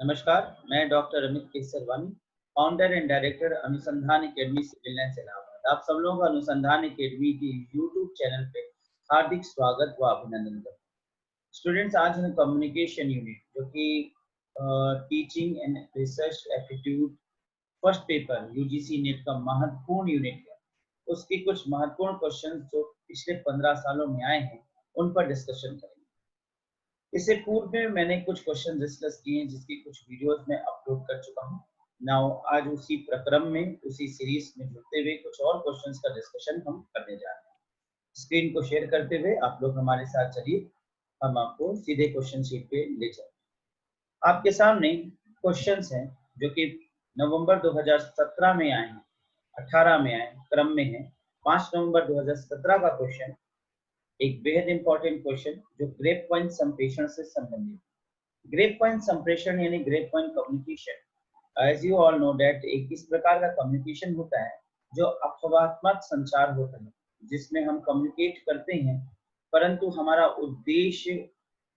नमस्कार, मैं doctor Amit Kesarwani, founder and director अनुसंधान एकेडमी सिविल लाइंस इलाहाबाद। आप सब लोगों का अनुसंधान एकेडमी के यूट्यूब चैनल पे हार्दिक स्वागत व अभिनंदन करता हूँ। स्टूडेंट्स, आज हम कम्युनिकेशन यूनिट जो कि teaching and research aptitude first paper UGC net का महत्वपूर्ण यूनिट है, उसके कुछ महत्वपूर्ण क्वेश्चन जो पिछले 15 सालों में आए हैं उन पर डिस्कशन करेंगे। इससे पूर्व में मैंने कुछ क्वेश्चन डिस्कस किए हैं जिसकी कुछ वीडियोस मैं अपलोड कर चुका हूं। नाउ आज उसी प्रक्रम में उसी सीरीज में जुड़ते हुए कुछ और क्वेश्चंस का डिस्कशन हम करने जा रहे हैं। स्क्रीन को शेयर करते हुए आप लोग हमारे साथ चलिए, हम आपको सीधे क्वेश्चन शीट पे ले चलते हैं। आपके सामने क्वेश्चंस हैं जो कि नवंबर 2017 में आए हैं, 18 में आए, क्रम में है। 5 नवंबर 2017 का क्वेश्चन एक बेहद इंपॉर्टेंट क्वेश्चन जो ग्रेप वाइन संप्रेषण से संबंधित। ग्रेप वाइन संप्रेषण यानी grapevine communication, as you all know that, एक इस प्रकार का कम्युनिकेशन होता है जो अफवात्मक संचार होता है, जिसमें हम कम्युनिकेट करते हैं परंतु हमारा उद्देश्य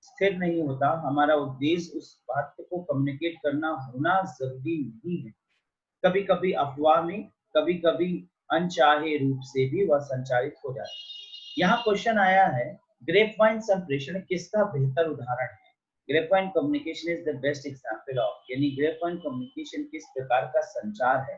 स्थिर नहीं होता। हमारा उद्देश्य उस बात को कम्युनिकेट करना होना जरूरी नहीं है। कभी कभी अफवाह में, कभी कभी अनचाहे रूप से भी वह संचारित हो जाता है। यहाँ क्वेश्चन आया है, ग्रेप वाइन संप्रेषण किसका बेहतर उदाहरण है? Grapevine communication is the best example of, यानी ग्रेप वाइन कम्युनिकेशन किस प्रकार का संचार है।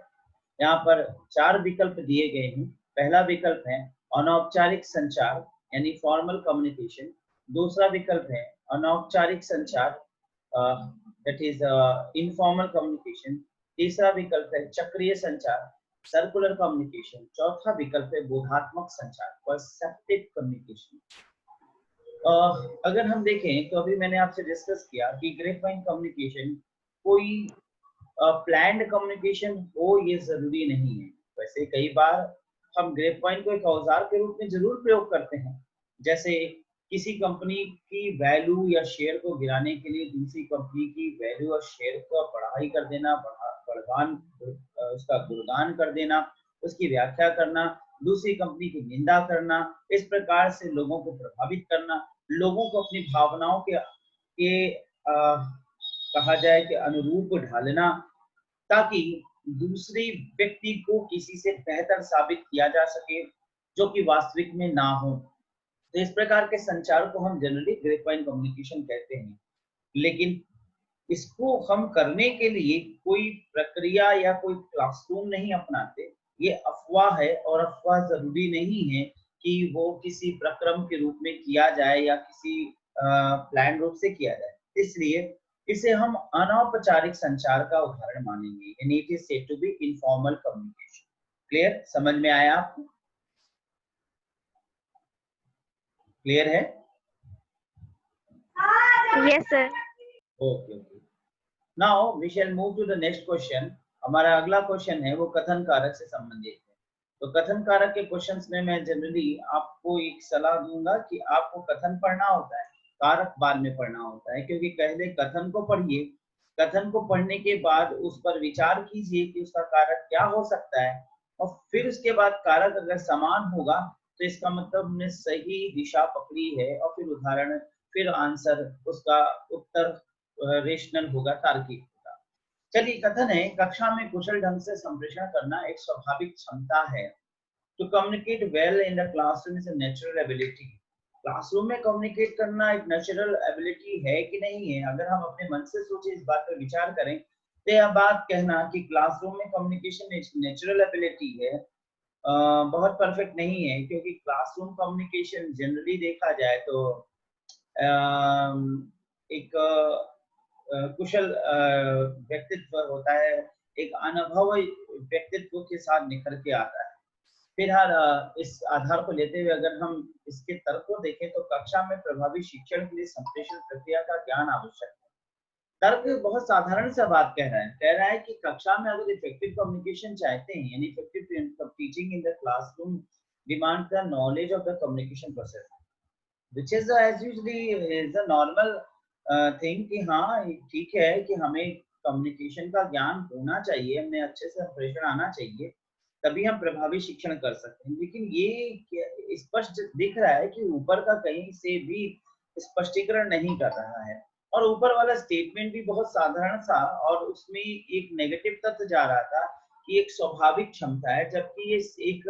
यहाँ पर 4 विकल्प दिए गए हैं। पहला विकल्प है अनौपचारिक संचार यानी फॉर्मल कम्युनिकेशन। दूसरा विकल्प है अनौपचारिक संचार, दैट इज इनफॉर्मल कम्युनिकेशन। तीसरा विकल्प है चक्रीय संचार, सर्कुलर कम्युनिकेशन। चौथा विकल्प है बोधात्मक संचार, परसेप्टिव कम्युनिकेशन। अगर हम देखें तो अभी मैंने आपसे डिस्कस किया कि ग्रेप वाइन कम्युनिकेशन कोई प्लान्ड कम्युनिकेशन हो ये जरूरी नहीं है। वैसे कई बार हम ग्रेप वाइन को एक औजार के रूप में जरूर प्रयोग करते हैं, जैसे किसी कंपनी की वैल्यू या शेयर को गिराने के लिए दूसरी कंपनी की वैल्यू और शेयर को बढ़ाई कर देना, बढ़ान उसका गुणगान कर देना, उसकी व्याख्या करना, दूसरी कंपनी की निंदा करना, इस प्रकार से लोगों को प्रभावित करना, लोगों को अपनी भावनाओं के कहा जाए कि अनुरूप ढालना, ताकि दूसरी व्यक्ति को किसी से बेहतर साबित किया जा सके जो कि वास्तविक में ना हो। तो इस प्रकार के संचार को हम जनरली ग्रेप वाइन कम्युनिकेशन कहते हैं। लेकिन इसको हम करने के लिए कोई प्रक्रिया या कोई क्लासरूम नहीं अपनाते। ये अफवाह है और अफवाह जरूरी नहीं है कि वो किसी प्रक्रम के रूप में किया जाए या किसी प्लान रूप से किया जाए। इसलिए इसे हम अनौपचारिक संचार का उदाहरण मानेंगे, यानी it is said to be informal communication. Clear? समझ में आया आपको? क्लियर है? Yes, sir. Okay okay. Now we shall move to the next question. हमारा अगला क्वेश्चन है वो कथन कारक से संबंधित है। तो कथन कारक के क्वेश्चंस में मैं जनरली आपको एक सलाह दूंगा कि आपको कथन पढ़ना होता है, कारक बाद में पढ़ना होता है, क्योंकि पहले कथन को पढ़िए, कथन को पढ़ने के बाद उस पर विचार कीजिए कि उसका कारक क्या हो सकता है, और फिर उसके बाद कारक अगर समान होगा तो इसका मतलब हमने सही दिशा पकड़ी है, और फिर उदाहरण, फिर आंसर, उसका उत्तर रेशनल होगा, तार्किक होगा। चलिए, कथन है, कक्षा में कुशल ढंग से संप्रेषण करना एक स्वाभाविक क्षमता है। To communicate well in the classroom is a natural ability. Classroom में कम्युनिकेट करना एक नेचुरल एबिलिटी है कि नहीं है? अगर हम अपने मन से सोचे, इस बात पर विचार करें, तो यह बात कहना कि क्लासरूम में कम्युनिकेशन एक नेचुरल एबिलिटी है बहुत परफेक्ट नहीं है, क्योंकि क्लासरूम कम्युनिकेशन जनरली देखा जाए तो एक कुशल व्यक्तित्व होता है, एक अनुभवी व्यक्तित्व के साथ निखर के आता है। फिलहाल इस आधार को लेते हुए अगर हम इसके तर्क को देखें तो कक्षा में प्रभावी शिक्षण के लिए संप्रेषण प्रक्रिया का ज्ञान आवश्यक है। तर्क बहुत साधारण सा बात कह रहा है कि कक्षा में अगर इफेक्टिव कम्युनिकेशन चाहते हैं, यानी effective teaching in the classroom demand the knowledge of the communication process, which is as usually is a normal thing कि हाँ ठीक है कि हमें कम्युनिकेशन का ज्ञान होना चाहिए, हमें अच्छे से संप्रेषण आना चाहिए, तभी हम प्रभावी शिक्षण कर सकते हैं। लेकिन ये स्पष्ट दिख रहा है कि ऊपर का कहीं से भी स्पष्टीकरण नहीं कर रहा है, और ऊपर वाला स्टेटमेंट भी बहुत साधारण सा, और उसमें एक नेगेटिव तथ्य जा रहा था कि एक स्वाभाविक क्षमता है, जबकि ये एक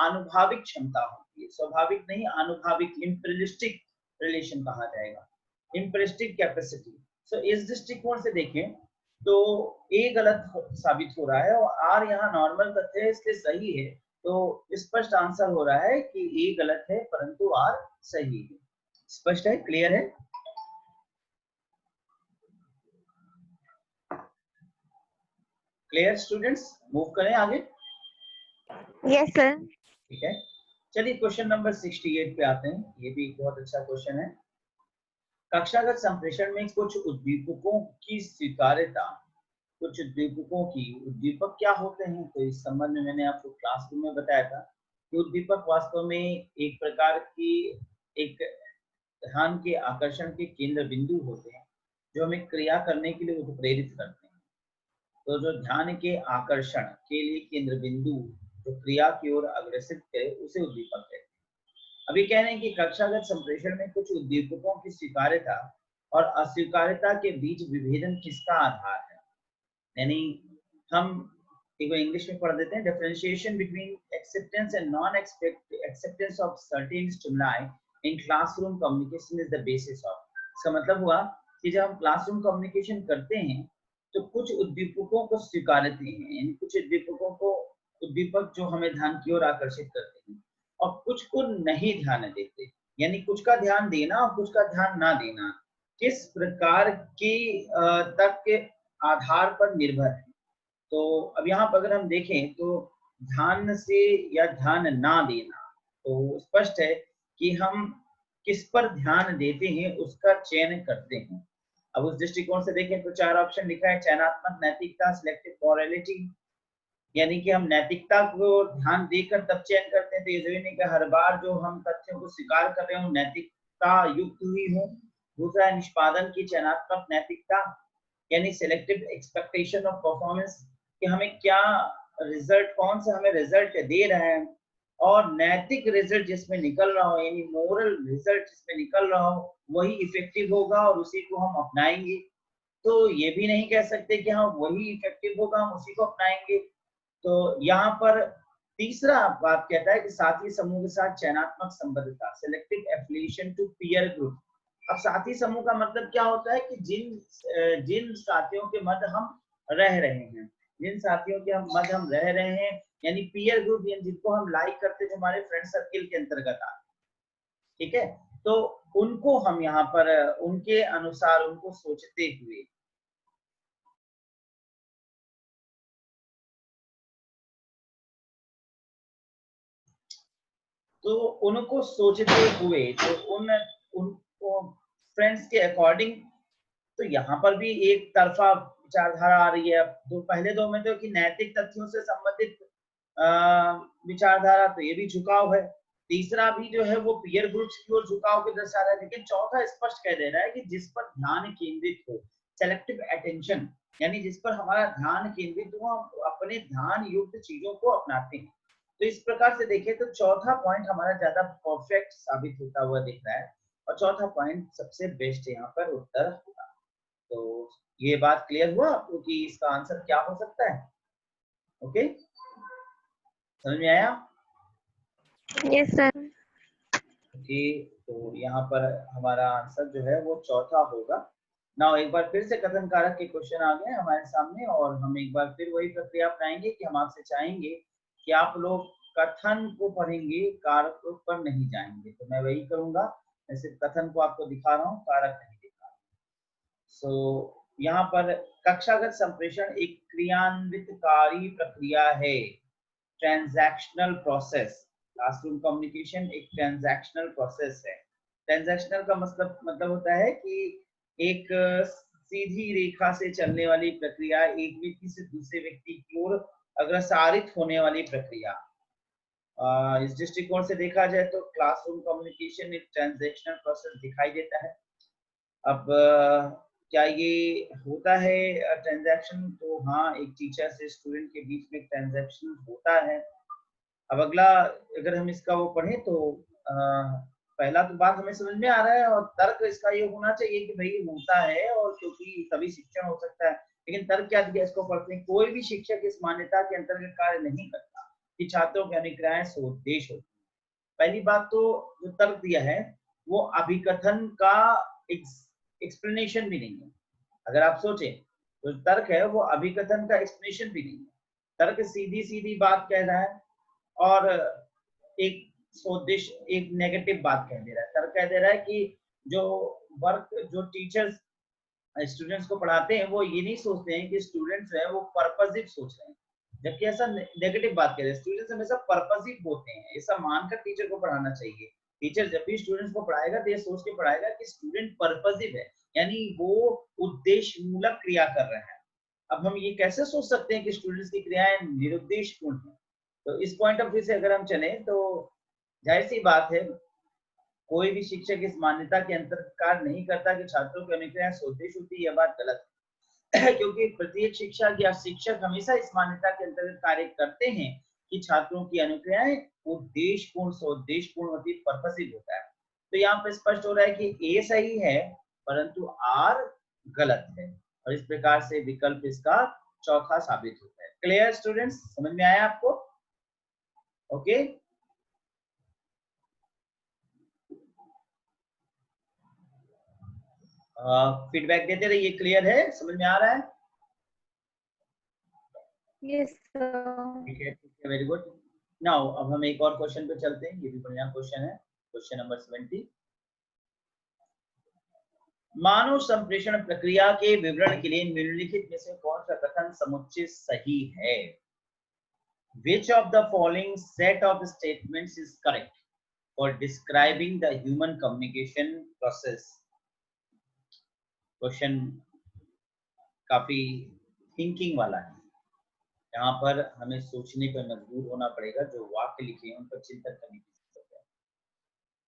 आनुभाविक क्षमता होती है। स्वाभाविक नहीं, आनुभाविक, इम्पेरियलिस्टिक रिलेशन कहा जाएगा, इम्पेरियलिस्टिक कैपेसिटी। सो इस दृष्टिकोण से देखें तो ए गलत साबित हो रहा है और आर यहाँ नॉर्मल तथ्य है, इसलिए सही है। तो स्पष्ट आंसर हो रहा है कि ए गलत है परंतु आर सही है। स्पष्ट है, क्लियर है? क्लियर स्टूडेंट्स, मूव करें आगे। Yes sir. ठीक है, चलिए क्वेश्चन नंबर 68 पे आते हैं। ये भी एक बहुत अच्छा क्वेश्चन है। कक्षागत संप्रेषण में कुछ उद्दीपकों की स्वीकार्यता, कुछ उद्दीपकों की, उद्दीपक क्या होते हैं तो इस संबंध में मैंने आपको क्लासरूम में बताया था कि उद्दीपक वास्तव में एक प्रकार की एक ध्यान के आकर्षण के केंद्र बिंदु होते हैं जो हमें क्रिया करने के लिए उत्प्रेरित करते हैं। तो जो ध्यान के आकर्षण के लिए केंद्र बिंदु जो क्रिया की ओर अग्रसित करे उसे उद्दीपक कहते हैं। अभी कह रहे हैं कि कक्षागत संप्रेषण में कुछ उद्दीपकों की स्वीकार्यता और अस्वीकार्यता के बीच विभेदन किसका आधार है। यानी हम एक बार इंग्लिश में पढ़ देते हैं। Differentiation between acceptance and non acceptance of certain stimuli in classroom communication is the basis of. इसका मतलब हुआ कि जब हम क्लासरूम कम्युनिकेशन करते हैं तो कुछ उद्दीपकों को स्वीकारते हैं, यानी कुछ उद्दीपकों को, उद्दीपक जो हमें ध्यान की ओर आकर्षित करते हैं, और कुछ को नहीं ध्यान देते, यानी कुछ का ध्यान देना और कुछ का ध्यान ना देना किस प्रकार की तर्क के आधार पर निर्भर है। तो अब यहाँ पर अगर हम देखें तो ध्यान से या ध्यान ना देना, तो स्पष्ट है कि हम किस पर ध्यान देते हैं उसका चयन करते हैं। अब उस दृष्टिकोण से देखें तो 4 ऑप्शन लिखा है। चयनात्मक नैतिकता, सिलेक्टिव मॉरलिटी, यानी कि हम नैतिकता को ध्यान देकर तब चयन करते हैं, तो ये जरूरी नहीं कि हर बार जो हम तथ्यों को स्वीकार कर रहे हो नैतिकता युक्त हुई हो। दूसरा है निष्पादन की चयनात्मक नैतिकता, यानी सिलेक्टिव एक्सपेक्टेशन ऑफ परफॉर्मेंस, कि हमें क्या रिजल्ट, कौन सा हमें रिजल्ट दे रहा है, और नैतिक रिजल्ट जिसमें निकल रहा हो, यानी मोरल रिजल्ट जिसमें निकल रहा हो वही इफेक्टिव होगा और उसी को हम अपनाएंगे। तो ये भी नहीं कह सकते कि हाँ वही इफेक्टिव होगा हम उसी को अपनाएंगे। तो यहाँ पर तीसरा बात कहता है कि साथी समूह के साथ चयनात्मक संबद्धता, selective affiliation to peer group. अब साथी समूह का मतलब क्या होता है कि जिन साथियों के मध्य हम रह रहे हैं, जिन साथियों के मध्य हम रह रहे हैं, यानी पीयर ग्रुप, यानी जिनको हम लाइक करते हैं, जो हमारे फ्रेंड सर्किल के अंतर्गत आते हैं। ठीक है, तो उनको हम यहाँ पर उनके अनुसार उनको सोचते हुए, तो उनको सोचते हुए, तो उनको फ्रेंड्स के अकॉर्डिंग, तो यहाँ पर भी एक तरफा विचारधारा आ रही है। तो पहले दो में तो कि नैतिक तथ्यों से संबंधित विचारधारा, तो ये भी झुकाव है। तीसरा भी जो है वो पीयर ग्रुप्स की ओर झुकाव के दर्शा रहा है। लेकिन चौथा स्पष्ट कह दे रहा है कि जिस पर ध्यान केंद्रित हो, सेलेक्टिव अटेंशन, यानी जिस पर हमारा ध्यान केंद्रित हो, हम अपने ध्यान युक्त चीजों को अपनाते हैं। तो इस प्रकार से देखें तो चौथा पॉइंट हमारा ज्यादा परफेक्ट साबित होता हुआ दिख रहा है, और चौथा पॉइंट सबसे बेस्ट यहाँ पर उत्तर होगा। तो ये बात क्लियर हुआ आपको कि इसका आंसर क्या हो सकता है? ओके, समझ में आया? Yes sir. ओके, तो यहाँ पर हमारा आंसर जो है वो चौथा होगा। नाउ एक बार फिर से कथन कारक के क्वेश्चन आ गए हमारे सामने, और हम एक बार फिर वही प्रक्रिया अपनाएंगे कि हम आपसे चाहेंगे कि आप लोग कथन को पढ़ेंगे, कारक पर नहीं जाएंगे। तो मैं वही करूंगा, मैं सिर्फ कथन को आपको दिखा रहा हूँ, कारक नहीं दिखा रहा हूँ। सो यहाँ पर कक्षागत संप्रेषण एक क्रियान्वितकारी प्रक्रिया है, ट्रांजैक्शनल प्रोसेस। क्लासरूम कम्युनिकेशन एक ट्रांजैक्शनल प्रोसेस है। ट्रांजैक्शनल का मतलब होता है कि एक सीधी रेखा से चलने वाली प्रक्रिया, एक व्यक्ति से दूसरे व्यक्ति की ओर अग्रसारित होने वाली प्रक्रिया। इस दृष्टिकोण से देखा जाए तो क्लासरूम कम्युनिकेशन एक ट्रांजैक्शनल प्रोसेस दिखाई देता है। अब क्या ये होता है ट्रांजैक्शन? तो हाँ, एक टीचर से स्टूडेंट के बीच में ट्रांजैक्शन होता है। अब अगला अगर हम इसका वो पढ़ें तो पहला तो बात हमें समझ में आ रहा है, और तर्क इसका ये होना चाहिए कि भाई होता है, और क्योंकि तभी शिक्षण हो सकता है। लेकिन तर्क क्या दिया इसको पढ़ते हैं। कोई भी शिक्षक इस मान्यता के अंतर्गत कार्य नहीं करता कि छात्रों की अभिक्रियाएं स्वोद्देश्य होती हैं। पहली बात तो जो तर्क दिया है वो अभिकथन का एक्सप्लेनेशन भी नहीं है। अगर आप सोचें तो तर्क है वो अभिकथन का एक्सप्लेनेशन भी नहीं है। तर्क सीधी सीधी बात कह रहा है और एक स्वोद्देश्य एक नेगेटिव बात कह दे रहा है। तर्क कह दे रहा है कि जो टीचर्स स्टूडेंट्स को पढ़ाते हैं वो ये नहीं सोचते हैं कि स्टूडेंट्स है वो पर्पसिव सोच रहे हैं, जबकि ऐसा नेगेटिव बात कह रहे हैं। स्टूडेंट्स हमेशा पर्पसिव होते हैं, ऐसा मानकर टीचर को पढ़ाना चाहिए। टीचर जब भी स्टूडेंट्स को पढ़ाएगा तो ये सोच के पढ़ाएगा कि स्टूडेंट पर्पसिव है, यानी वो उद्देश्य मूलक क्रिया कर रहे हैं। अब हम ये कैसे सोच सकते हैं कि स्टूडेंट्स की क्रियाएं निरुद्देश्यपूर्ण है? तो इस पॉइंट ऑफ व्यू से अगर हम चलें तो जाहिर सी बात है कोई भी शिक्षक इस मान्यता के अंतर्गत कार्य नहीं करता कि छात्रों की अभिक्रियाएं स्वोद्देश्य होती है। यह बात गलत है क्योंकि प्रत्येक शिक्षक या शिक्षक हमेशा इस मान्यता के अंतर्गत कार्य करते हैं कि छात्रों की अनुक्रियाएं उद्देश्यपूर्ण स्वोद्देश्यपूर्ण होती है, पर्पसिव होता है। तो यहाँ पे स्पष्ट हो रहा है कि ए सही है परंतु आर गलत है, और इस प्रकार से विकल्प इसका चौथा साबित होता है। क्लियर स्टूडेंट्स, समझ में आया आपको? ओके, फीडबैक देते रहिए। क्लियर है, समझ में आ रहा है? Yes, sir. ठीक है, वेरी गुड। नाउ अब हम एक और क्वेश्चन पे चलते हैं, ये भी बढ़िया क्वेश्चन है। Question number 70। मानव संप्रेषण प्रक्रिया के विवरण के लिए निम्नलिखित में से कौन सा कथन समुचित सही है? Which of the following set of statements is correct for describing the human communication process? Question काफी थिंकिंग वाला है, यहाँ पर हमें सोचने पर मजबूर होना पड़ेगा। जो वाक्य लिखे हैं उन पर चिंतन करने की जरूरत है।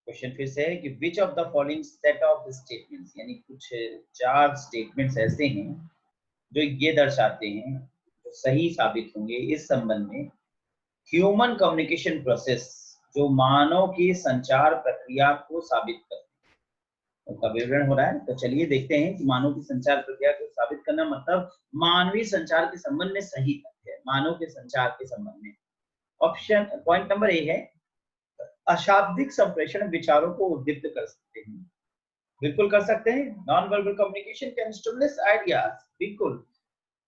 क्वेश्चन फिर से है कि which of the following set of statements, यानी कुछ 4 स्टेटमेंट्स ऐसे हैं जो ये दर्शाते हैं, जो सही साबित होंगे इस संबंध में ह्यूमन कम्युनिकेशन प्रोसेस, जो मानव की संचार प्रक्रिया को साबित करते हैं, उनका विवरण हो रहा है। तो चलिए देखते हैं कि मानव की संचार प्रक्रिया को साबित करना मतलब मानवीय संचार के संबंध में सही तथ्य है, मानव के संचार के संबंध में। ऑप्शन पॉइंट नंबर ए है अशाब्दिक संप्रेषण विचारों को उद्दीप्त कर सकते हैं। बिल्कुल कर सकते हैं। Non verbal communication can stimulate ideas, बिल्कुल।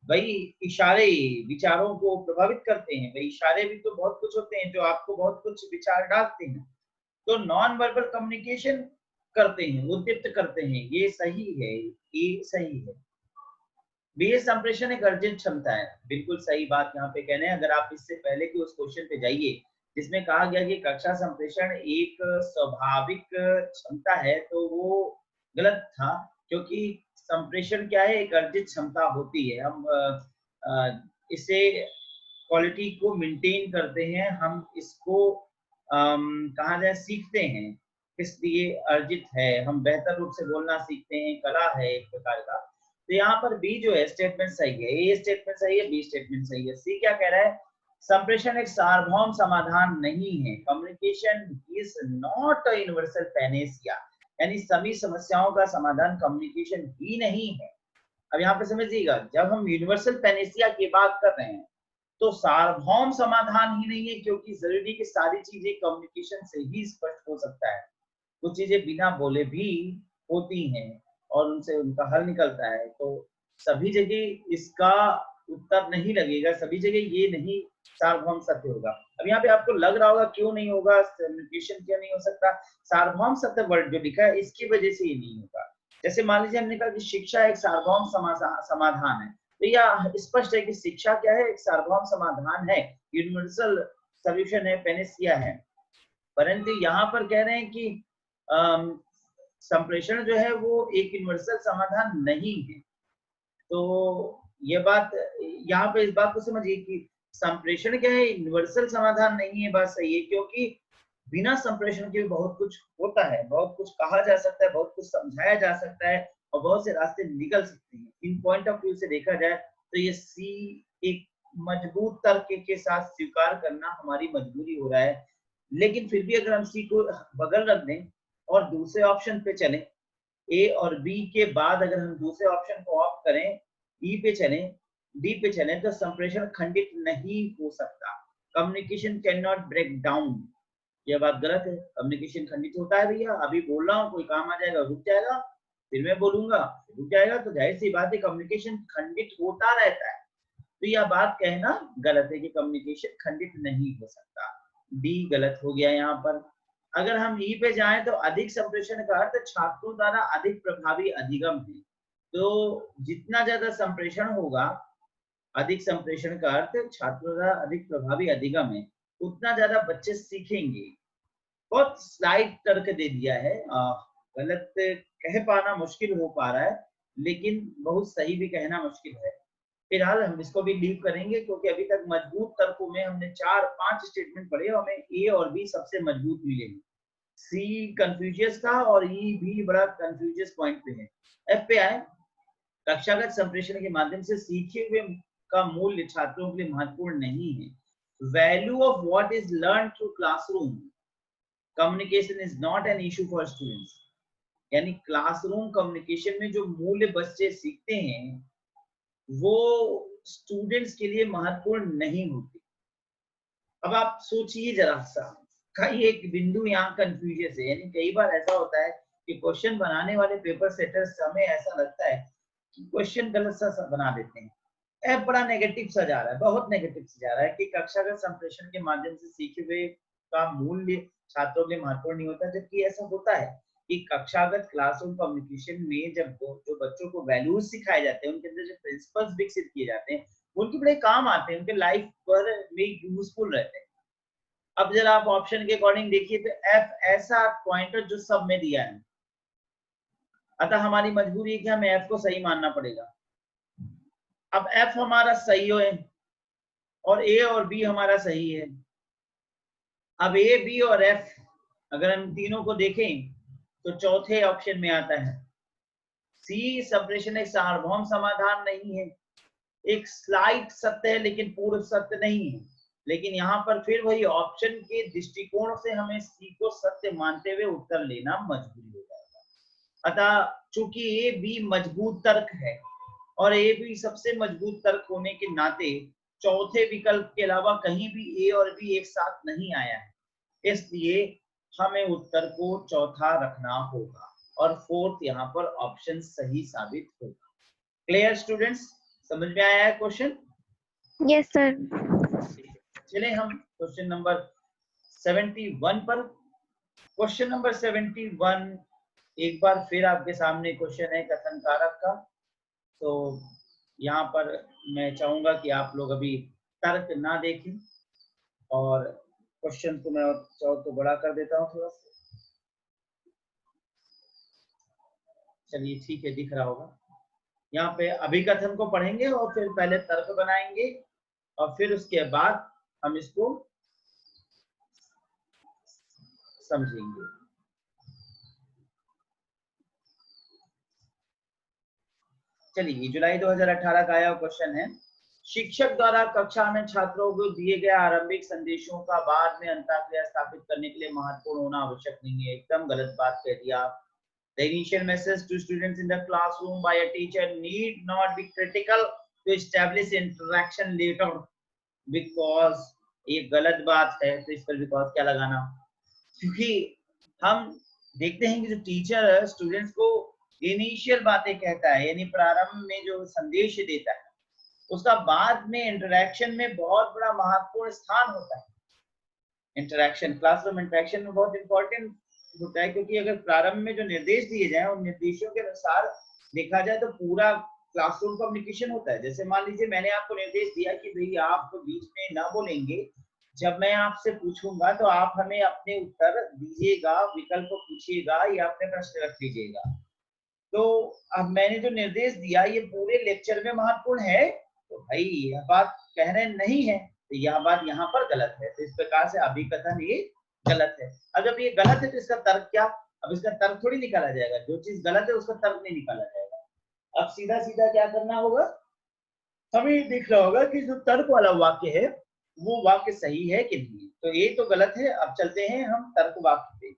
वही इशारे विचारों को प्रभावित करते हैं। वही इशारे भी तो बहुत कुछ होते हैं जो आपको बहुत कुछ विचार डालते हैं। तो नॉन वर्बल कम्युनिकेशन करते हैं, उद्दीप्त करते हैं, ये सही है, ये सही है। बीए संप्रेषण एक अर्जित क्षमता है, बिल्कुल सही बात यहाँ पे कहने हैं। अगर आप इससे पहले के उस क्वेश्चन पे जाइए जिसमें कहा गया कि कक्षा संप्रेषण एक स्वाभाविक क्षमता है, तो वो गलत था, क्योंकि संप्रेषण क्या है, एक अर्जित क्षमता होती है। हम इसे क्वालिटी को मेंटेन करते हैं, हम इसको कहा जाए सीखते हैं, इसलिए अर्जित है। हम बेहतर रूप से बोलना सीखते हैं, कला है एक प्रकार का। तो यहाँ पर बी जो है स्टेटमेंट सही है, ए स्टेटमेंट सही है, बी स्टेटमेंट सही है। सी क्या कह रहा है? संप्रेषण एक सार्वभौम समाधान नहीं है। Communication is not a universal Panacea, यानी सभी समस्याओं का समाधान कम्युनिकेशन ही नहीं है। अब यहाँ पे समझिएगा, जब हम यूनिवर्सल पैनेसिया की बात कर रहे हैं तो सार्वभौम समाधान ही नहीं है, क्योंकि जरूरी की सारी चीजें कम्युनिकेशन से ही स्पष्ट हो सकता है। कुछ चीजें बिना बोले भी होती हैं और उनसे उनका हल निकलता है। तो सभी जगह इसका उत्तर नहीं लगेगा, सभी जगह ये नहीं सार्वभौम सत्य होगा। अब यहाँ पे आपको लग रहा होगा क्यों नहीं होगा, कम्युनिकेशन क्यों नहीं हो सकता? सार्वभौम सत्य वर्ड जो लिखा है इसकी वजह से ये नहीं होगा। जैसे मान लीजिए हमने कहा कि शिक्षा एक सार्वभौम समाधान है, तो यह स्पष्ट है कि शिक्षा क्या है, एक सार्वभौम समाधान है, यूनिवर्सल सॉल्यूशन है, पैनेसिया है। परंतु यहाँ पर कह रहे हैं कि संप्रेषण जो है वो एक यूनिवर्सल समाधान नहीं है। तो ये बात यहाँ पे इस बात को समझिए कि संप्रेषण क्या है, यूनिवर्सल समाधान नहीं है। बात सही है, क्योंकि बिना संप्रेषण के बहुत कुछ होता है, बहुत कुछ कहा जा सकता है, बहुत कुछ समझाया जा सकता है और बहुत से रास्ते निकल सकते हैं। इन पॉइंट ऑफ व्यू से देखा जाए तो ये सी एक मजबूत तर्क के साथ स्वीकार करना हमारी मजबूरी हो रहा है। लेकिन फिर भी अगर हम सी को बगल रख दें और दूसरे ऑप्शन पे चलें, ए और बी के बाद अगर हम दूसरे ऑप्शन को ऑप्ट करें, ई पे चलें, डी पे चलें, तो संप्रेषण खंडित नहीं हो सकता। Communication can not break down. यह बात गलत है। कम्युनिकेशन खंडित होता है भैया, अभी बोल रहा हूँ, कोई काम आ जाएगा रुक जाएगा, फिर मैं बोलूंगा रुक जाएगा, तो जाहिर सी बात है कम्युनिकेशन खंडित होता रहता है। तो यह बात कहना गलत है कि कम्युनिकेशन खंडित नहीं हो सकता। डी गलत हो गया यहाँ पर। अगर हम ई पे जाएं तो अधिक संप्रेषण का अर्थ छात्रों द्वारा अधिक प्रभावी अधिगम है। तो जितना ज्यादा संप्रेषण होगा, अधिक संप्रेषण का अर्थ छात्रों द्वारा अधिक प्रभावी अधिगम है, उतना ज्यादा बच्चे सीखेंगे। बहुत स्लाइड तर्क दे दिया है, गलत कह पाना मुश्किल हो पा रहा है, लेकिन बहुत सही भी कहना मुश्किल है। फिलहाल हम इसको भी लीव करेंगे, क्योंकि अभी तक मजबूत तर्कों में हमने 4-5 स्टेटमेंट पढ़े और हमें ए और बी सबसे मजबूत मिले। सी कंफ्यूजियस था और ई भी बड़ा कंफ्यूजियस पॉइंट पे है। एफ पे आए, कक्षागत संप्रेषण के माध्यम से सीखे हुए का मूल्य छात्रों के लिए महत्वपूर्ण नहीं है। Value of what is learn through classroom communication is not an issue for students. यानी क्लासरूम कम्युनिकेशन में जो मूल्य बच्चे सीखते हैं वो स्टूडेंट्स के लिए महत्वपूर्ण नहीं होती। अब आप सोचिए जरा सा, कई एक बिंदु यहाँ कंफ्यूजन है। यानी कई बार ऐसा होता है कि क्वेश्चन बनाने वाले पेपर सेटर्स हमें ऐसा लगता है कि क्वेश्चन गलत सा बना देते हैं। एफ बड़ा नेगेटिव सा जा रहा है, बहुत नेगेटिव सा जा रहा है कि कक्षागत संप्रेषण के माध्यम से सीखे हुए का मूल्य छात्रों के लिए महत्वपूर्ण नहीं होता, जबकि ऐसा होता है कि कक्षागत क्लासरूम कम्युनिकेशन में जब जो बच्चों को वैल्यूज सिखाए जाते हैं, उनके अंदर जो प्रिंसिपल्स विकसित किए जाते हैं, उनके बड़े काम आते हैं, उनके लाइफ पर में यूजफुल रहते हैं। अब जरा आप ऑप्शन के अकॉर्डिंग देखिए तो एफ ऐसा पॉइंटर जो सब में दिया है, अतः हमारी मजबूरी है कि हमें एफ को सही मानना पड़ेगा। अब एफ हमारा सही है और ए और बी हमारा सही है। अब ए, बी और एफ अगर हम तीनों को देखें तो चौथे ऑप्शन में आता है। सी संप्रेषण एक सार्वभौम समाधान नहीं है, एक स्लाइड सत्य है लेकिन पूर्ण सत्य नहीं है। लेकिन यहाँ पर फिर वही ऑप्शन के दृष्टिकोण से हमें सी को सत्य मानते हुए उत्तर लेना मजबूरी हो जाएगा। अतः चूंकि ए बी मजबूत तर्क है और ए बी सबसे मजबूत तर्क होने के नाते चौथे विकल्प के अलावा कहीं भी ए और बी एक साथ नहीं आया है, इसलिए हमें उत्तर को चौथा रखना होगा और फोर्थ यहाँ पर ऑप्शन सही साबित होगा। क्लियर स्टूडेंट्स, समझ में आया है क्वेश्चन? Yes sir. चले हम क्वेश्चन नंबर 71 पर। क्वेश्चन नंबर 71 एक बार फिर आपके सामने क्वेश्चन है कथन कारक का। तो यहाँ पर मैं चाहूंगा कि आप लोग अभी तर्क ना देखें और क्वेश्चन को मैं चाहो तो बड़ा कर देता हूँ थोड़ा सा। चलिए ठीक है, दिख रहा होगा। यहाँ पे अभिकथन को पढ़ेंगे और फिर पहले तर्क बनाएंगे और फिर उसके बाद हम इसको समझेंगे। चलिए, जुलाई 2018 का आया क्वेश्चन है, शिक्षक द्वारा कक्षा में छात्रों को दिए गए आरंभिक संदेशों का बाद में अंतःक्रिया स्थापित करने के लिए महत्वपूर्ण होना आवश्यक नहीं है। एकदम गलत बात कह दिया आप। The initial message to students in the classroom by a teacher need not be critical to establish interaction later, because ये गलत बात है। तो इस पर because क्या लगाना, क्योंकि हम देखते हैं कि जो टीचर है स्टूडेंट्स को इनिशियल बातें कहता है, यानी प्रारंभ में जो संदेश देता है, उसका बाद में इंटरेक्शन में बहुत बड़ा महत्वपूर्ण स्थान होता है। इंटरेक्शन, क्लासरूम इंटरेक्शन में बहुत इंपॉर्टेंट होता है, क्योंकि अगर प्रारंभ में जो निर्देश दिए जाए उन निर्देशों के अनुसार देखा जाए तो पूरा क्लासरूम कम्युनिकेशन होता है। जैसे मान लीजिए मैंने आपको निर्देश दिया कि भाई आप बीच में ना बोलेंगे, जब मैं आपसे पूछूंगा तो आप हमें अपने उत्तर दीजिएगा, विकल्प पूछिएगा या अपने प्रश्न रख लीजिएगा। तो अब मैंने जो निर्देश दिया ये पूरे लेक्चर में महत्वपूर्ण है, तो भाई यह बात कह रहे नहीं है, तो यह बात यहाँ पर गलत है। तो इस प्रकार से अभिकथन ये गलत है। अब जब ये गलत है तो इसका तर्क क्या? अब इसका तर्क थोड़ी निकाला जाएगा, जो चीज गलत है उसका तर्क नहीं निकाला जाएगा। अब सीधा सीधा क्या करना होगा, हमें दिख रहा होगा कि जो तर्क वाला वाक्य है वो वाक्य सही है कि नहीं। तो ये तो गलत है। अब चलते हैं हम तर्क वाक्य पे।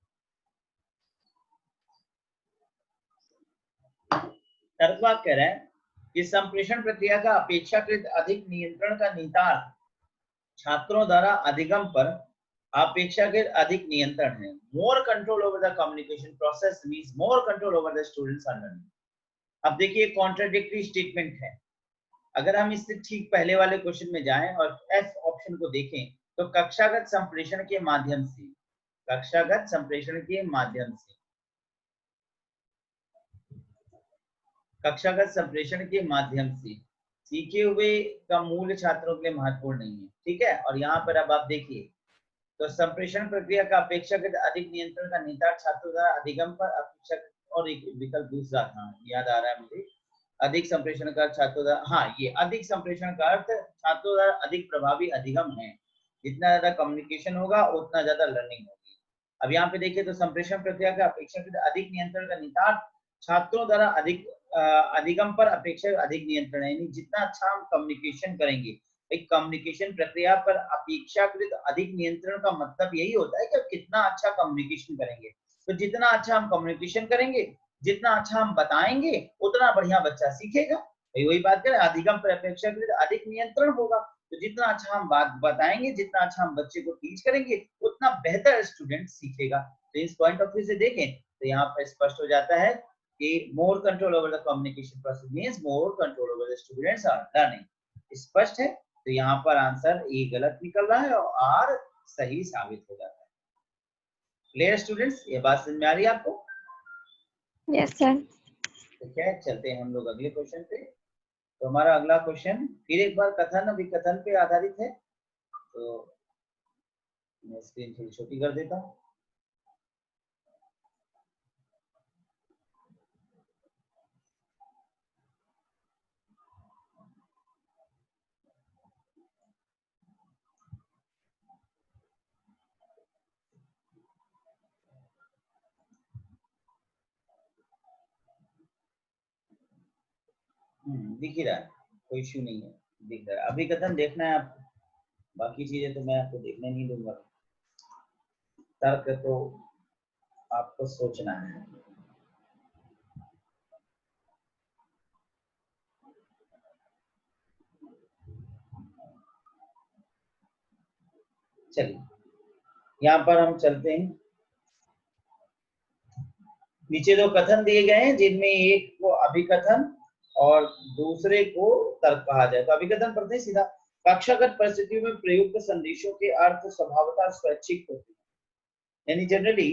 तर्कवाद कह रहा है कि संप्रेषण प्रक्रिया का अपेक्षाकृत अधिक नियंत्रण का निहितार्थ छात्रों द्वारा अधिगम पर अपेक्षाकृत अधिक नियंत्रण है। मोर control over the communication process means more control over the students learning. अब देखिए कॉन्ट्राडिक्टरी स्टेटमेंट है। अगर हम इससे ठीक पहले वाले क्वेश्चन में जाएं और एफ ऑप्शन को देखें तो कक्षागत संप्रेषण के माध्यम से, कक्षागत संप्रेषण के माध्यम से, कक्षागत संप्रेषण के माध्यम से सीखे हुए का मूल्य छात्रों के लिए महत्वपूर्ण नहीं है। ठीक है, और यहाँ पर अब आप देखिए तो संप्रेषण प्रक्रिया का अपेक्षाकृत अधिक नियंत्रण का निहितार्थ छात्रों द्वारा अधिगम पर अपेक्षाकृत, और एक विकल्प दूसरा था याद आ रहा है मुझे, अधिक संप्रेषण का छात्रों द्वारा, हाँ ये अधिक संप्रेषण का अर्थ छात्रों द्वारा अधिक प्रभावी अधिगम है। जितना ज्यादा कम्युनिकेशन होगा उतना ज्यादा लर्निंग होगी। अब यहाँ पे देखिए तो संप्रेषण प्रक्रिया का अपेक्षाकृत अधिक नियंत्रण का निहितार्थ छात्रों द्वारा अधिक अधिगम पर अपेक्षा अधिक नियंत्रण है। यानी जितना अच्छा हम कम्युनिकेशन करेंगे, एक कम्युनिकेशन प्रक्रिया पर अपेक्षाकृत अधिक नियंत्रण का मतलब यही होता है कि आप कितना अच्छा कम्युनिकेशन करेंगे। तो जितना अच्छा हम कम्युनिकेशन करेंगे, जितना अच्छा हम बताएंगे, उतना बढ़िया बच्चा सीखेगा। वही बात करें, अधिगम पर अपेक्षाकृत अधिक नियंत्रण होगा। तो जितना अच्छा हम बात बताएंगे, जितना अच्छा हम बच्चे को टीच करेंगे, उतना बेहतर स्टूडेंट सीखेगा। तो इस पॉइंट ऑफ व्यू से देखें तो यहाँ पर स्पष्ट हो जाता है कि more control over the communication process means more control over the students are learning. स्पष्ट है, तो यहाँ पर आंसर ए गलत निकल रहा है और आर सही साबित हो जाता है। क्लियर स्टूडेंट्स, ये बात समझ में आ रही है आपको? Yes sir. ठीक है, चलते हैं हम लोग अगले क्वेश्चन पे। तो हमारा अगला क्वेश्चन फिर एक बार कथन विकथन पे आधारित है। तो मैं स्क्रीन थोड़ी छोटी कर देता हूँ। दिख ही रहा है, कोई इश्यू नहीं है, दिख रहा है। अभी कथन देखना है आपको, बाकी चीजें तो मैं आपको देखने नहीं दूंगा। तर्क तो आपको सोचना है। चलिए यहाँ पर हम चलते हैं। नीचे दो कथन दिए गए हैं जिनमें एक को अभिकथन और दूसरे को तर्क कहा जाए। तो अभिकथन पढ़ते हैं सीधा। कक्षागत परिस्थितियों में प्रयुक्त संदेशों के अर्थ स्वभावतः स्वैच्छिक होते हैं। यानी जनरली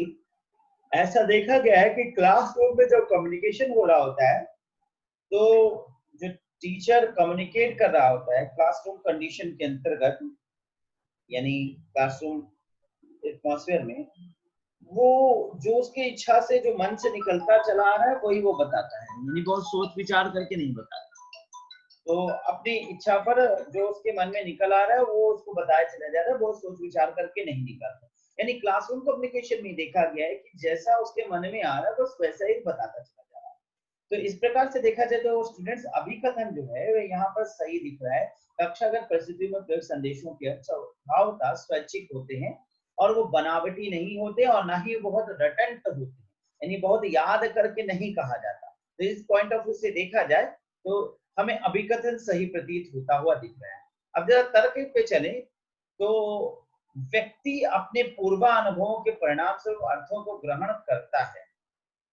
ऐसा देखा गया है कि क्लासरूम में जब कम्युनिकेशन हो रहा होता है तो जो टीचर कम्युनिकेट कर रहा होता है क्लासरूम कंडीशन के अंतर्गत, यानी क्लासरूम एटमॉस्फेयर में, वो जो उसके इच्छा से जो मन से निकलता चला आ रहा है वही वो बताता है। यानी बहुत सोच विचार करके नहीं बताता, तो अपनी इच्छा पर जो उसके मन में निकल आ रहा है वो उसको बताया चला जा रहा है, बहुत सोच विचार करके नहीं निकलता। यानी क्लासरूम कम्युनिकेशन में देखा गया है कि जैसा उसके मन में आ रहा है बस वैसा ही बताता चला जा रहा है। तो इस प्रकार से देखा जाए तो स्टूडेंट्स अभिकथन जो है वो यहाँ पर सही दिख रहा है। कक्षागत परिस्थितियों में प्रयुक्त संदेशों के स्वभावतः स्वैच्छिक होते हैं और वो बनावटी नहीं होते और ना ही बहुत रटंत होते हैं, यानी बहुत याद करके नहीं कहा जाता। तो इस पॉइंट ऑफ व्यू से देखा जाए तो हमें अभिकथन सही प्रतीत होता हुआ दिख रहा है। अब जरा तर्क पे चले तो व्यक्ति अपने पूर्वानुभवों के परिणाम स्वरूप अर्थों को ग्रहण करता है।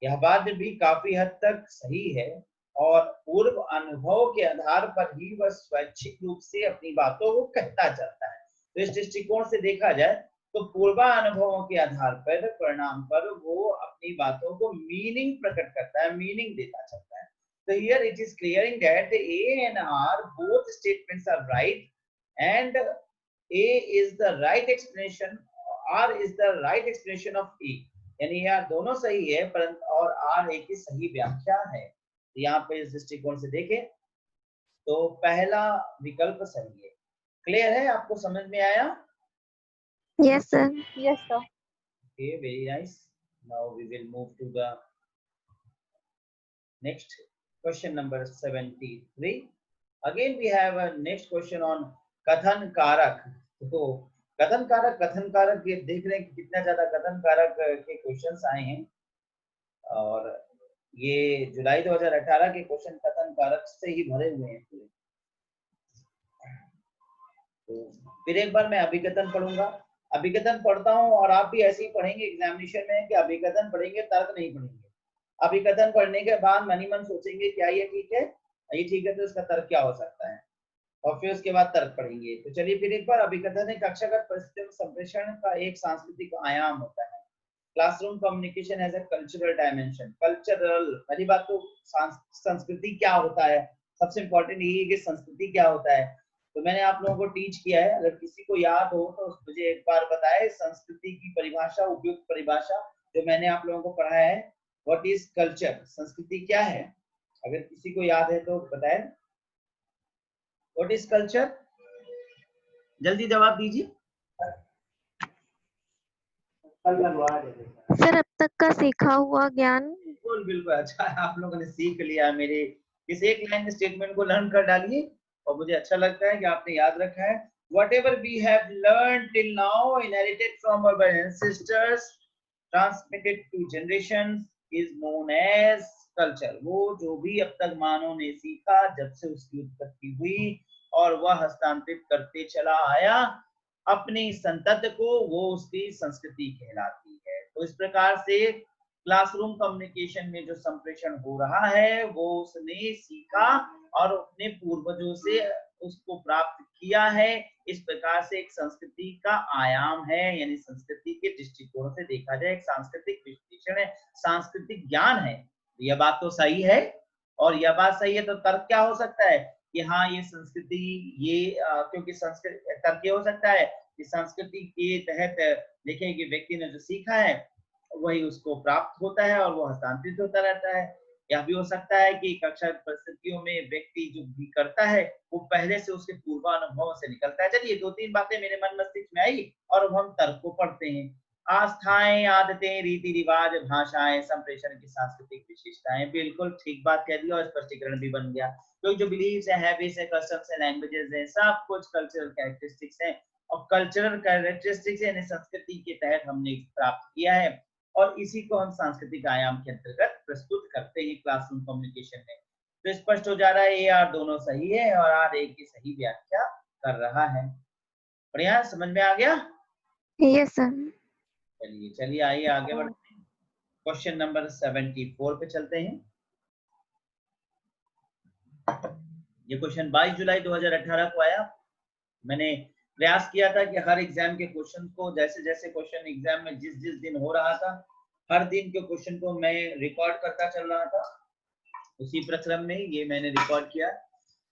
यह बात भी काफी हद तक सही है और पूर्व अनुभव के आधार पर ही वह स्वैच्छिक रूप से अपनी बातों को कहता चलता है। तो इस दृष्टिकोण से देखा जाए तो पूर्वानुभवों के आधार पर परिणाम पर वो अपनी बातों को मीनिंग प्रकट करता है, मीनिंग देता चलता है। So here it is clearing that A and R both statements are right and A is the right explanation, R is the right explanation of A. यानी यार दोनों सही है परंतु और R एक ही सही व्याख्या है। तो यहाँ पे इस दृष्टिकोण से देखें तो पहला विकल्प सही है। क्लियर है, आपको समझ में आया? Yes sir. Yes, sir. Okay, very nice. Now we will move to the next question number 73. Again we have a next question on कथन कारक। तो कथन कारक देख रहे हैं कि कितना ज्यादा कथन कारक के क्वेश्चंस आए हैं और ये जुलाई 2018 के क्वेश्चन कथन कारक से ही भरे हुए हैं पूरे। तो फिर एक बार मैं अभिकथन पढ़ूंगा, अभिकथन पढ़ता हूँ और आप भी ऐसे ही पढ़ेंगे एग्जामिनेशन में कि अभिकथन पढ़ेंगे, तर्क नहीं पढ़ेंगे। अभिकथन पढ़ने के बाद मन ही मन सोचेंगे क्या ये ठीक है, ये ठीक है तो इसका तर्क क्या हो सकता है, और फिर उसके बाद तर्क पढ़ेंगे। तो चलिए फिर एक बार अभिकथन एक कक्षागत परिस्थितियों में संप्रेषण का एक सांस्कृतिक आयाम होता है। Classroom communication as a cultural dimension. Cultural, पहली बात तो संस्कृति क्या होता है, सबसे इंपॉर्टेंट ये है कि संस्कृति क्या होता है। तो मैंने आप लोगों को टीच किया है, अगर किसी को याद हो तो मुझे एक बार बताए संस्कृति की परिभाषा, उपयुक्त परिभाषा जो मैंने आप लोगों को पढ़ाया है। व्हाट इज कल्चर, संस्कृति क्या है, अगर किसी को याद है तो बताए। व्हाट इज कल्चर, जल्दी जवाब दीजिए। सर, अब तक का सीखा हुआ ज्ञान। बिल्कुल बिल्कुल, अच्छा आप लोगों ने सीख लिया, मेरे इस एक लाइन स्टेटमेंट को लर्न कर डालिए, और मुझे अच्छा लगता है कि आपने याद रखा है। Whatever we have learned till now, inherited from our ancestors, transmitted to generations, is known as culture। वो जो भी अब तक मानव ने सीखा जब से उसकी उत्पत्ति हुई और वह हस्तांतरित करते चला आया अपनी संतति को, वो उसकी संस्कृति कहलाती है। तो इस प्रकार से क्लासरूम कम्युनिकेशन में जो संप्रेषण हो रहा है वो उसने सीखा और अपने पूर्वजों से उसको प्राप्त किया है। इस प्रकार से एक संस्कृति का आयाम है, यानी संस्कृति के दृष्टिकोण से देखा जाए एक सांस्कृतिक विश्लेषण है, सांस्कृतिक ज्ञान है। यह बात तो सही है, और यह बात सही है तो तर्क क्या हो सकता है कि हाँ ये संस्कृति, ये क्योंकि संस्कृति, तर्क ये हो सकता है कि संस्कृति के तहत देखिए कि व्यक्ति ने जो सीखा है वही उसको प्राप्त होता है और वो हस्तांतरित होता रहता है। यह भी हो सकता है कि कक्षा परिस्थितियों में व्यक्ति जो भी करता है वो पहले से उसके पूर्वानुभव से निकलता है। चलिए दो तीन बातें मेरे मन मस्तिष्क में आई और अब हम तर्क को पढ़ते हैं। आस्थाएं, आदतें, रीति रिवाज, भाषाएं, संप्रेषण की सांस्कृतिक विशेषताएं, बिल्कुल ठीक बात कह दी और स्पष्टीकरण भी बन गया। तो जो बिलीव्स है, हैबिट्स है, कस्टम्स है, लैंग्वेजेस है, सब कुछ कल्चरल कैरेक्टरिस्टिक्स है, और कल्चरल कैरेक्टरिस्टिक्स यानी संस्कृति के तहत हमने प्राप्त किया है, और इसी को हम सांस्कृतिक आयाम के अंतर्गत प्रस्तुत करते हैं क्लासरूम कम्युनिकेशन में। तो स्पष्ट हो जा रहा है ए आर दोनों सही है और आर ए की सही व्याख्या कर रहा है। बढ़िया, समझ में आ गया। Yes sir. चलिए चलिए आइए आगे बढ़ते हैं, क्वेश्चन नंबर 74 पे चलते हैं। ये क्वेश्चन 22 जुलाई 2018 को आया। मैंने प्रयास किया था कि हर एग्जाम के क्वेश्चन को, जैसे जैसे क्वेश्चन एग्जाम में जिस जिस दिन हो रहा था, हर दिन के क्वेश्चन को मैं रिकॉर्ड करता चल रहा था। उसी प्रक्रम में ये मैंने रिकॉर्ड किया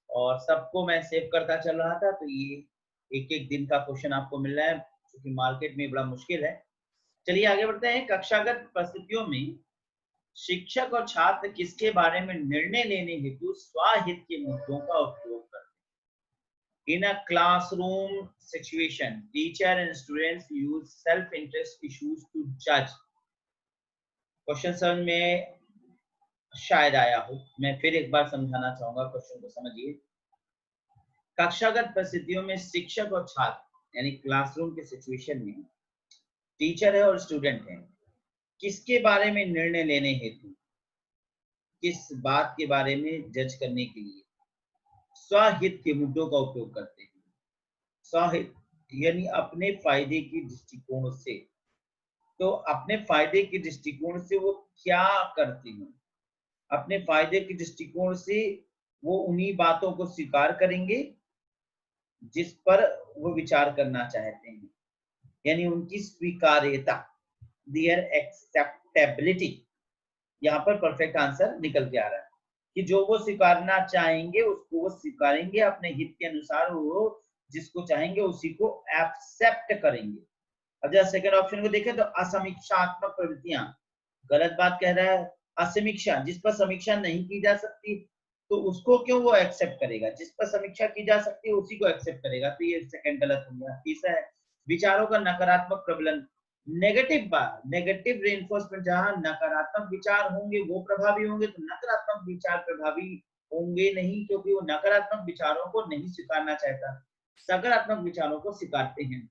और सबको मैं सेव करता चल रहा था। तो ये एक एक दिन का क्वेश्चन आपको मिल रहा है, क्योंकि मार्केट में बड़ा मुश्किल है। चलिए आगे बढ़ते हैं। कक्षागत परिस्थितियों में शिक्षक और छात्र किसके बारे में निर्णय लेने हेतु स्वाहित के मुद्दों का उपयोग करते हैं? In a classroom situation, teacher and students use self-interest issues to judge। Question समझ में शायद आया हो, मैं फिर एक बार समझाना चाहूंगा, क्वेश्चन को समझिए। कक्षागत परिस्थितियों में शिक्षक और छात्र यानी क्लासरूम के सिचुएशन में टीचर है और स्टूडेंट है, किसके बारे में निर्णय लेने हेतु, किस बात के बारे में जज करने के लिए स्वहित के मुद्दों का उपयोग करते हैं। स्वहित यानी अपने फायदे की दृष्टिकोण से। तो अपने फायदे के दृष्टिकोण से वो क्या करते हैं, अपने फायदे के दृष्टिकोण से वो उन्हीं बातों को स्वीकार करेंगे जिस पर वो विचार करना चाहते हैं, यानी उनकी स्वीकार्यता, देयर एक्सेप्टेबिलिटी। यहाँ पर परफेक्ट आंसर निकल के आ रहा है कि जो वो स्वीकारना चाहेंगे उसको वो स्वीकारेंगे, अपने हित के अनुसार वो जिसको चाहेंगे उसी को एक्सेप्ट करेंगे। अब जब सेकंड ऑप्शन को देखें तो असमीक्षात्मक प्रवृत्तियां, गलत बात कह रहा है। असमीक्षा, जिस पर समीक्षा नहीं की जा सकती तो उसको क्यों वो एक्सेप्ट करेगा, जिस पर समीक्षा की जा सकती है उसी को एक्सेप्ट करेगा। तो ये सेकंड गलत हो गया। तीसरा है विचारों का नकारात्मक प्रबलन, नेगेटिव बात, नेगेटिव रेनफोर्समेंट। जहां नकारात्मक विचार होंगे वो प्रभावी होंगे, तो नकारात्मक विचार प्रभावी होंगे नहीं, क्योंकि वो नकारात्मक विचारों को नहीं स्वीकारना चाहता, सकारात्मक विचारों को स्वीकारते हैं।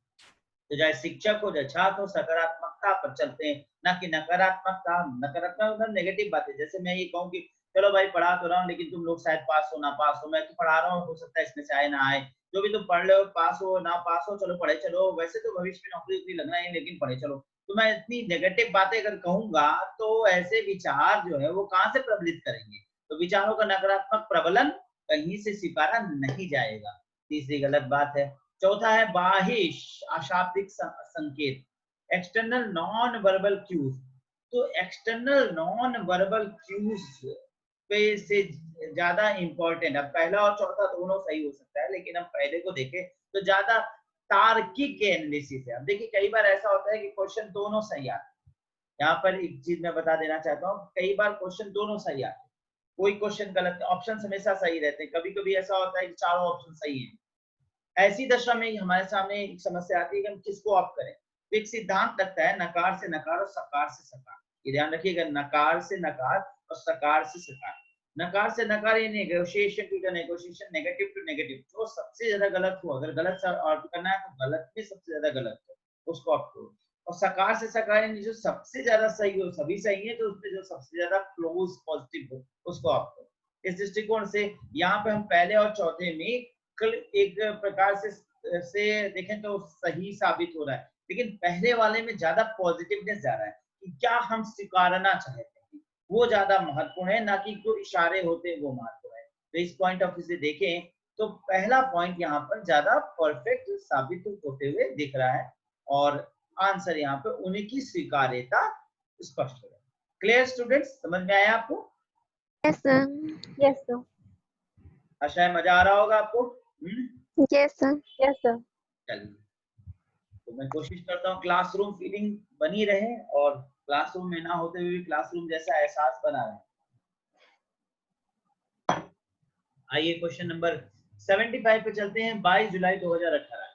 तो चाहे शिक्षक हो चाहे छात्र हो, सकारात्मकता पर चलते हैं, ना कि नकारात्मकता। नकारात्मक मतलब नेगेटिव बातें, जैसे मैं ये कहूँ कि चलो भाई पढ़ा तो रहा हूँ लेकिन तुम लोग शायद पास हो ना पास हो, मैं तो पढ़ा रहा हूँ, हो सकता है इसमें से आए ना आए, जो भी तुम पढ़ लो पास हो ना पास हो, चलो पढ़े चलो, वैसे तो भविष्य में नौकरी वोकरी लगना है लेकिन पढ़े चलो। तो मैं इतनी नेगेटिव बातें अगर कहूंगा तो ऐसे विचार जो है वो कहाँ से प्रबलित करेंगे? तो विचारों का नकारात्मक प्रबलन कहीं से स्वीकारा नहीं जाएगा। तीसरी गलत बात है। चौथा है बाह्य अशाब्दिक संकेत, एक्सटर्नल नॉन वर्बल क्यूज। तो एक्सटर्नल नॉन वर्बल क्यूज पे से ज्यादा इंपॉर्टेंट, अब पहला और चौथा दोनों सही हो सकता है लेकिन हम पहले को देखें तो ज्यादा तार्किक एनालिसिस है। अब देखिए कई बार ऐसा होता है कि क्वेश्चन दोनों सही आते हैं। यहाँ पर एक चीज मैं बता देना चाहता हूँ, कई बार क्वेश्चन दोनों सही आते हैं, कोई क्वेश्चन गलत, ऑप्शन हमेशा सही रहते हैं, कभी कभी ऐसा होता है कि चारों ऑप्शन सही है। ऐसी दशा में हमारे सामने एक समस्या आती है कि हम किसको ऑफ करें। तो एक सिद्धांत लगता है नकार से नकार और सकार से सकार, ये ध्यान रखिएगा, नकार से नकार और सकार से सकार। नकार से नकार ये negotiation to negotiation, negative to negative, जो सबसे ज्यादा गलत हो, अगर गलत ऑफ करना है तो गलत में सबसे ज्यादा गलत हो उसको ऑफ करो। और सकार से सकार यानी जो सबसे ज्यादा सही हो, सभी सही है तो उसमें जो सबसे ज्यादा क्लोज पॉजिटिव हो उसको ऑफ करो। इस दृष्टिकोण से यहाँ पे हम पहले और चौथे में एक प्रकार से देखें तो सही साबित हो रहा है, लेकिन पहले वाले में ज्यादा पॉजिटिवनेस जा रहा है कि क्या हम स्वीकारना चाहते हैं वो ज्यादा महत्वपूर्ण है, ना कि जो इशारे होते हैं वो महत्वपूर्ण है। तो इस पॉइंट ऑफ व्यू से देखें तो पहला पॉइंट यहाँ पर ज्यादा परफेक्ट साबित होते हुए दिख रहा है और आंसर यहाँ पे उन्हीं की स्वीकार्यता स्पष्ट हो रहा है। क्लियर स्टूडेंट्स, समझ में आया आपको? Yes sir. Yes sir. आशा है मजा आ रहा होगा आपको। Yes sir. Yes sir. चलिए, तो मैं कोशिश करता हूँ क्लासरूम फीलिंग बनी रहे और क्लासरूम में ना होते हुए भी क्लासरूम जैसा एहसास बना रहे। आइए क्वेश्चन नंबर 75 पे चलते हैं। 22 जुलाई 2018,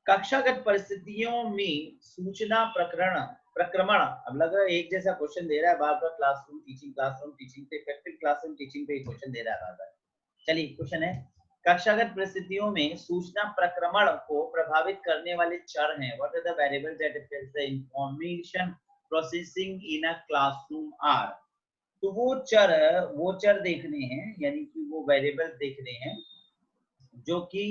कक्षागत परिस्थितियों में सूचना प्रक्रमण, अब लग रहा है एक जैसा क्वेश्चन दे रहा है बार बार, क्लासरूम टीचिंग पे, इफेक्टिव क्लासरूम टीचिंग पे क्वेश्चन दे रहा है बार बार। चलिए क्वेश्चन है, कक्षागत परिस्थितियों में सूचना प्रक्रमण को प्रभावित करने वाले चर हैं। What are the variables that affect the information processing in a classroom are. तो वो चर देखने हैं, यानी कि वो वेरिएबल्स देखने हैं जो कि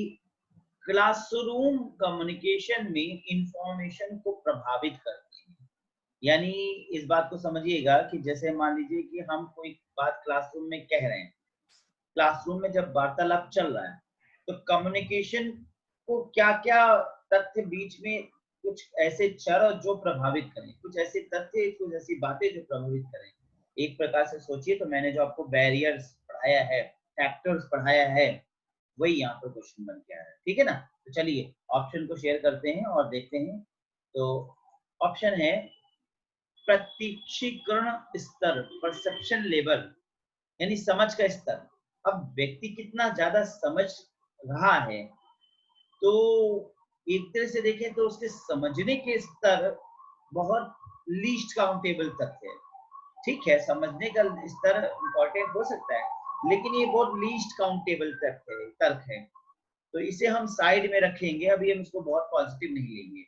क्लासरूम कम्युनिकेशन में इंफॉर्मेशन को प्रभावित करते हैं। यानी इस बात को समझिएगा कि जैसे मान लीजिए कि हम कोई बात क्लासरूम में कह रहे हैं, क्लासरूम में जब वार्तालाप चल रहा है तो कम्युनिकेशन को क्या क्या तथ्य बीच में, कुछ ऐसे चर जो प्रभावित करें, कुछ ऐसे तथ्य, कुछ ऐसी बातें जो प्रभावित करें। एक प्रकार से सोचिए तो मैंने जो आपको बैरियर्स पढ़ाया है, फैक्टर्स पढ़ाया है, वही यहाँ पर क्वेश्चन बन के आ रहा है। ठीक है ना? तो चलिए ऑप्शन को शेयर करते हैं और देखते हैं। तो ऑप्शन है प्रत्यक्षीकरण स्तर, परसेप्शन लेवल, यानी समझ का स्तर। अब व्यक्ति कितना ज्यादा समझ रहा है, तो एक तरह से देखें तो उसके समझने के स्तर बहुत लीस्ट काउंटेबल तथ्य है। ठीक है, समझने का स्तर इंपॉर्टेंट हो सकता है लेकिन ये बहुत लीस्ट काउंटेबल तर्क है, तो इसे हम साइड में रखेंगे, अभी हम इसको बहुत पॉजिटिव नहीं लेंगे।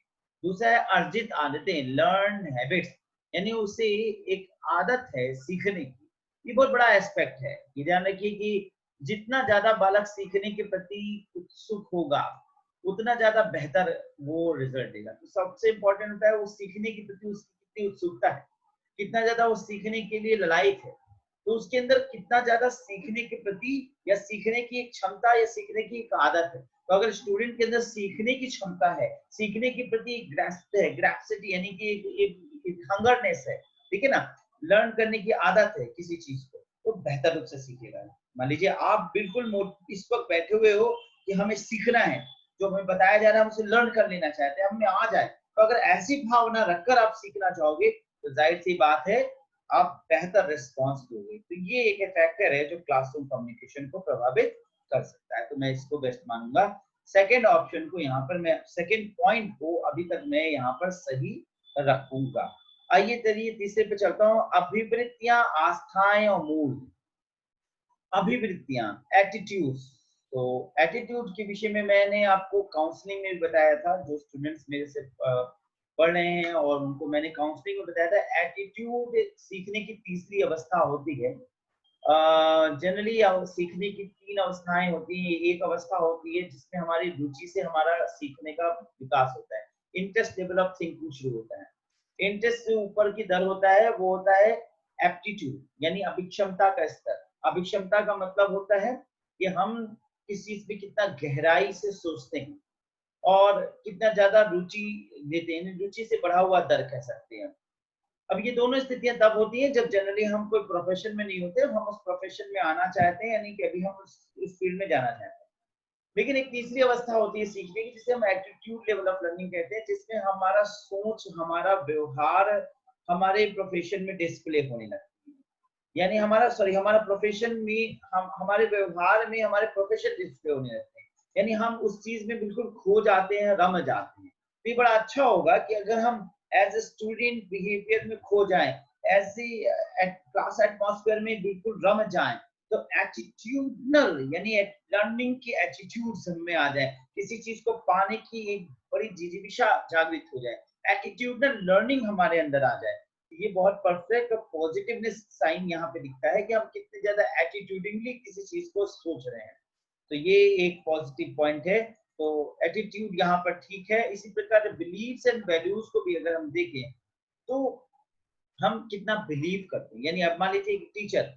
दूसरा है अर्जित आदतें, लर्न हैबिट्स, यानी उसे एक आदत है सीखने की। ये बहुत बड़ा एस्पेक्ट है, ये ध्यान रखिए कि जितना ज्यादा बालक सीखने के प्रति उत्सुक होगा उतना ज्यादा बेहतर वो रिजल्ट देगा। तो सबसे इंपॉर्टेंट होता है वो सीखने के प्रति उसकी कितनी उत्सुकता है, कितना ज्यादा वो सीखने के लिए ललायत है, तो उसके अंदर कितना ज्यादा सीखने के प्रति या सीखने की एक क्षमता या सीखने की एक आदत है। तो अगर स्टूडेंट के अंदर सीखने की क्षमता है, सीखने के प्रति एक ग्रैस्पिटी यानी कि एक हंगरनेस है, ठीक है ना, लर्न करने की आदत है किसी चीज को, तो बेहतर रूप से सीखेगा। मान लीजिए आप बिल्कुल इस वक्त बैठे हुए हो कि हमें सीखना है, जो हमें बताया जा रहा है उसे लर्न कर लेना चाहते हैं, हमें आ जाए, तो अगर ऐसी भावना रखकर आप सीखना चाहोगे तो जाहिर सी बात है आप बेहतर रिस्पॉन्स दोगे। तो ये एक फैक्टर है जो क्लासरूम कम्युनिकेशन को प्रभावित कर सकता है, तो मैं इसको बेस्ट मानूंगा। सेकंड ऑप्शन को यहाँ पर मैं, सेकंड पॉइंट को अभी तक मैं यहाँ पर सही रखूंगा। आइए चलिए तीसरे पे चलता हूँ, अभिवृत्तियां, आस्थाएं और मूल। अभिवृत्तियां, एटीट्यूड्स, तो एटीट्यूड के विषय में मैंने आपको काउंसलिंग में भी बताया था, जो स्टूडेंट्स मेरे से पढ़ रहे हैं और उनको मैंने काउंसलिंग में बताया था, एटीट्यूड सीखने की तीसरी अवस्था होती है। जनरली सीखने की 3 अवस्थाएं होती हैं। एक अवस्था होती है जिसमें हमारी रुचि से हमारा सीखने का विकास होता है, इंटरेस्ट डेवलप थिंकिंग शुरू होता है। इंटरेस्ट से ऊपर की दर होता है, वो होता है एप्टीट्यूड, यानी अभिक्षमता का स्तर। अभिक्षमता का मतलब होता है कि हम किस चीज में कितना गहराई से सोचते हैं और कितना ज्यादा रुचि लेते हैं, रुचि से बढ़ा हुआ दर कह सकते हैं। अब ये दोनों स्थितियां तब होती हैं जब जनरली हम कोई प्रोफेशन में नहीं होते, हम उस प्रोफेशन में आना चाहते हैं, यानी कि अभी हम उस फील्ड में जाना चाहते हैं। लेकिन एक तीसरी अवस्था होती है सीखने की, जिसे हम एटीट्यूड लेवल ऑफ लर्निंग कहते हैं, जिसमें हमारा सोच, हमारा व्यवहार हमारे प्रोफेशन में डिस्प्ले होने लगती है। यानी हमारा प्रोफेशन में हमारे व्यवहार में हमारे प्रोफेशन डिस्प्ले होने लगते हैं। यानी हम उस चीज में बिल्कुल खो जाते हैं, रम जाते हैं। तो ये बड़ा अच्छा होगा कि अगर हम एज ए स्टूडेंट बिहेवियर में खो जाएं, ऐसी क्लास एटमॉस्फेयर में बिल्कुल रम जाएं, तो एटीट्यूडनल यानी लर्निंग की एटीट्यूड हम में आ जाए, किसी चीज को पाने की एक बड़ी जिजीविषा जागृत हो जाए, एटीट्यूडनल लर्निंग हमारे अंदर आ जाए। ये बहुत परफेक्ट और पॉजिटिवनेस साइन यहाँ पे दिखता है कि हम कितने ज्यादा एटीट्यूडिंगली किसी चीज को सोच रहे हैं। तो ये एक पॉजिटिव पॉइंट है। तो एटीट्यूड यहाँ पर ठीक है। इसी प्रकार बिलीव्स एंड वैल्यूज को भी अगर हम देखें तो हम कितना बिलीव करते हैं। यानी अब मान लीजिए एक टीचर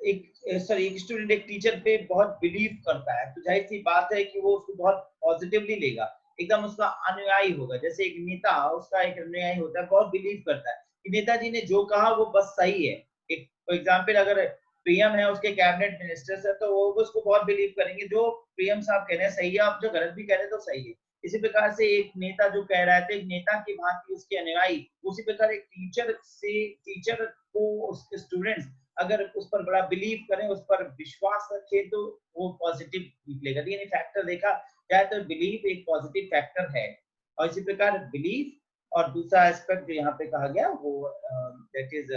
एक स्टूडेंट एक टीचर पे बहुत बिलीव करता है, तो जाहिर सी बात है कि वो उसको बहुत पॉजिटिवली लेगा, एकदम उसका अनुयायी होगा। जैसे एक नेता उसका एक अनुयायी होता है, बहुत बिलीव करता है कि नेताजी ने जो कहा वो बस सही है। एक फॉर एग्जाम्पल अगर पीएम है, उसके कैबिनेट मिनिस्टर्स है, तो वो उसको बहुत बिलीव करेंगे, जो पीएम साहब कह रहे हैं सही है, आप जो गलत भी कह रहे हैं तो सही है। इसी प्रकार से एक नेता जो कह रहा है तो एक नेता की भांति उसके अनुयायी, उसी प्रकार एक टीचर को उसके स्टूडेंट्स अगर उस पर बड़ा बिलीव करें, उस पर विश्वास रखें, तो वो पॉजिटिव निकलेगा। यानी फैक्टर देखा जाए तो बिलीव एक पॉजिटिव फैक्टर है। और इसी प्रकार बिलीव और दूसरा एस्पेक्ट जो यहाँ पे कहा गया वो that is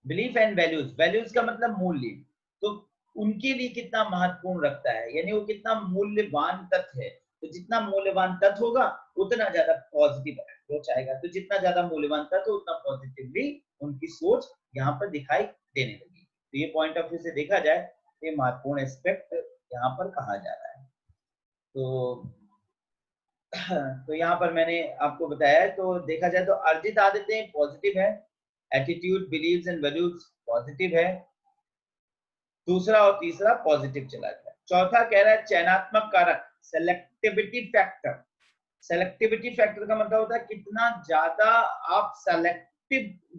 belief and values. Values का मतलब मूल्य, तो उनके लिए कितना महत्वपूर्ण रखता है, यानी वो कितना मूल्यवान तत्व है। तो जितना मूल्यवान तत्व होगा उतना ज्यादा पॉजिटिव अप्रोच आएगा। तो जितना ज्यादा मूल्यवान तत्व उतना पॉजिटिवली उनकी सोच यहाँ पर दिखाई देने लगी। तो ये पॉइंट ऑफ व्यू से देखा जाए ये महत्वपूर्ण एस्पेक्ट यहाँ पर कहा जा रहा है। तो यहाँ पर मैंने आपको बताया है। तो देखा जाए तो अर्जित आदतें पॉजिटिव है, attitude, beliefs and values positive है, दूसरा और तीसरा पॉजिटिव चला गया। चौथा कह रहा है चयनात्मक कारक, सेलेक्टिविटी फैक्टर। सेलेक्टिविटी फैक्टर का मतलब होता है कितना ज्यादा आप सेलेक्टिव,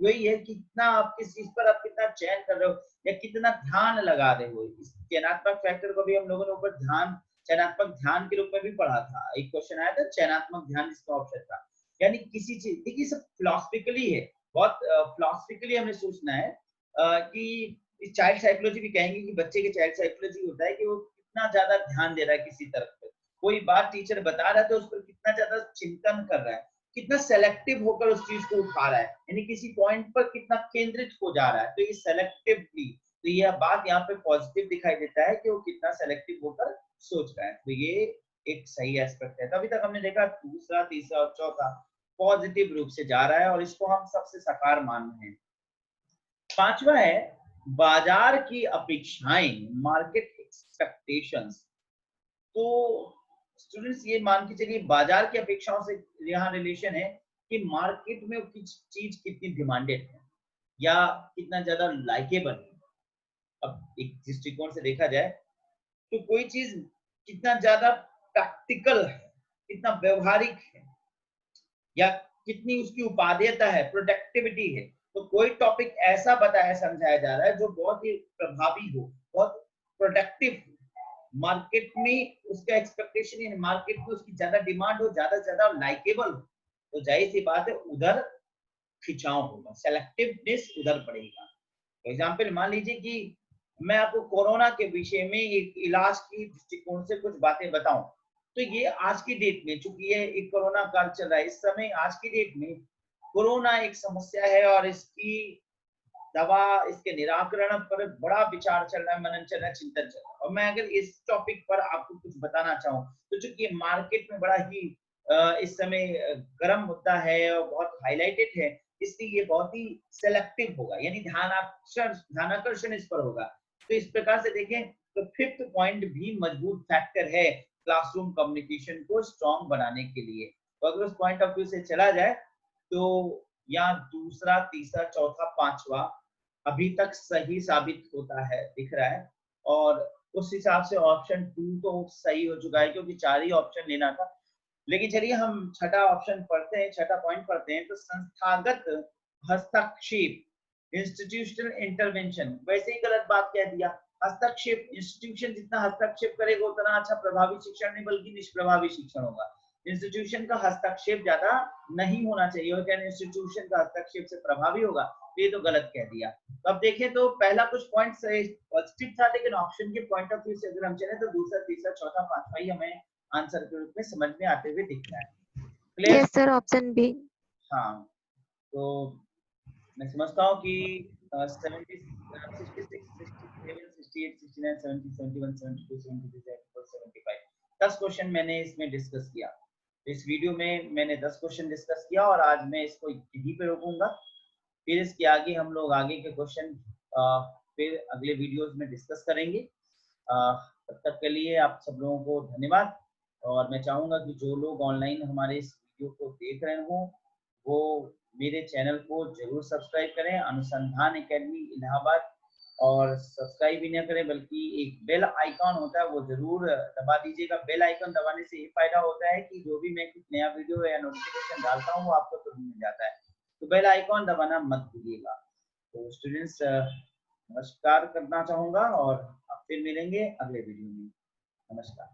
वही है कितना आप किस चीज पर आप कितना चयन कर रहे हो या कितना ध्यान लगा रहे हो। इस चयनात्मक फैक्टर को भी हम लोगों ने ऊपर ध्यान, चयनात्मक ध्यान के रूप में भी पढ़ा था। एक क्वेश्चन आया था चयनात्मक ध्यान, जिसका ऑप्शन था यानी किसी चीज, देखिए सब फिलोसफिकली है, बहुत फिलोसफिकली हमें सोचना है कि चाइल्ड साइकोलॉजी भी कहेंगे कि बच्चे के चाइल्ड साइकोलॉजी होता है कि वो कितना ज्यादा ध्यान दे रहा है किसी तरफ पे। कोई बात टीचर बता रहा है तो उस पर कितना ज्यादा चिंतन कर रहा है, कितना सेलेक्टिव होकर उस चीज को उठा रहा है, यानी किसी पॉइंट पर कितना केंद्रित हो जा रहा है। तो ये सेलेक्टिवली, तो यह बात यहाँ पे पॉजिटिव दिखाई देता है कि वो कितना सेलेक्टिव होकर सोच रहा है। तो ये एक सही एस्पेक्ट है। तो अभी तक हमने देखा दूसरा, तीसरा और चौथा पॉजिटिव रूप से जा रहा है और इसको हम सबसे साकार मान रहे हैं। पांचवा है बाजार की अपेक्षाएं, मार्केट एक्सपेक्टेशंस। तो स्टूडेंट्स ये मान के चलिए बाजार की अपेक्षाओं से यहाँ रिलेशन है कि मार्केट में किस चीज कितनी डिमांडेड है या कितना ज्यादा लाइकेबल है। अब एक दृष्टिकोण से देखा जाए तो कोई चीज कितना ज्यादा प्रैक्टिकल है, कितना व्यवहारिक है, या कितनी उसकी उपादेयता है, प्रोडक्टिविटी है। तो कोई टॉपिक ऐसा बताया समझाया जा रहा है जो बहुत ही प्रभावी हो, बहुत प्रोडक्टिव हो, मार्केट में उसका एक्सपेक्टेशन है, मार्केट में उसकी ज्यादा डिमांड हो, ज्यादा से ज्यादा लाइकेबल हो, तो जाहिर सी बात है उधर खिंचाव होगा, सेलेक्टिवनेस उधर बढ़ेगा। एग्जाम्पल मान लीजिए कि मैं आपको कोरोना के विषय में एक इलाज की दृष्टिकोण से कुछ बातें बताऊं, तो ये आज की डेट में, चूंकि ये एक कोरोना काल चल रहा है इस समय, आज की डेट में कोरोना एक समस्या है और इसकी दवा, इसके निराकरण पर बड़ा विचार चल रहा है, मनन चल रहा है, चिंतन चल रहा है। और मैं अगर इस टॉपिक पर आपको कुछ बताना चाहूँ तो चूंकि मार्केट में बड़ा ही इस समय गर्म मुद्दा है और बहुत हाईलाइटेड है, इसलिए ये बहुत ही सेलेक्टिव होगा, यानी ध्यानाकर्षण इस पर होगा। तो इस प्रकार से देखें तो फिफ्थ पॉइंट भी मजबूत फैक्टर है क्लासरूम कम्युनिकेशन को स्ट्रॉन्ग बनाने के लिए। तो अगर उस पॉइंट ऑफ व्यू से चला जाए तो यहाँ दूसरा, तीसरा, चौथा, पांचवा अभी तक सही साबित होता है, दिख रहा है। और उस हिसाब से ऑप्शन 2 तो सही हो चुका है, क्योंकि 4 ही ऑप्शन लेना था। लेकिन चलिए हम छठा ऑप्शन पढ़ते हैं, छठा पॉइंट पढ़ते हैं। तो संस्थागत हस्तक्षेप, इंस्टीट्यूशनल इंटरवेंशन, वैसे ही गलत बात कह दिया। हस्तक्षेप, इंस्टीट्यूशन जितना हस्तक्षेप करेगा उतना अच्छा प्रभावी शिक्षण नहीं बल्कि निष्प्रभावी शिक्षण होगा। इंस्टीट्यूशन का हस्तक्षेप ज्यादा नहीं होना चाहिए, और क्या इंस्टीट्यूशन का हस्तक्षेप से प्रभावी होगा, तो ये तो गलत कह दिया। तो अब देखें तो पहला कुछ पॉइंट पॉजिटिव था, लेकिन ऑप्शन के पॉइंट ऑफ व्यू से अगर हम चले तो दूसरा, तीसरा, चौथा, पांचवा ही हमें आंसर के रूप में समझ में आते हुए दिख रहा है। Clear? Yes, sir. Option B. हाँ, तो मैं समझता हूँ कि 70, 66, 67, 68, 69, 70, 71, 72, 73, 74, 75 10 क्वेश्चन मैंने इसमें डिस्कस किया। इस वीडियो में मैंने 10 क्वेश्चन डिस्कस किया और आज मैं इसको यहीं पे रोकूंगा। फिर इसके आगे हम लोग आगे के क्वेश्चन फिर अगले वीडियोस में डिस्कस करेंगे। तब तक के लिए आप सब लोगों को धन्यवाद। और मैं चाहूँगा कि जो लोग ऑनलाइन हमारे इस वीडियो को देख रहे हों वो मेरे चैनल को जरूर सब्सक्राइब करें, अनुसंधान एकेडमी इलाहाबाद। और सब्सक्राइब भी न करें बल्कि एक बेल आइकॉन होता है वो जरूर दबा दीजिएगा। बेल आइकॉन दबाने से ये फायदा होता है कि जो भी मैं कुछ नया वीडियो या नोटिफिकेशन डालता हूँ वो आपको तुरंत मिल जाता है। तो बेल आइकॉन दबाना मत भूलिएगा। तो स्टूडेंट्स, नमस्कार करना चाहूंगा और आप फिर मिलेंगे अगले वीडियो में। नमस्कार।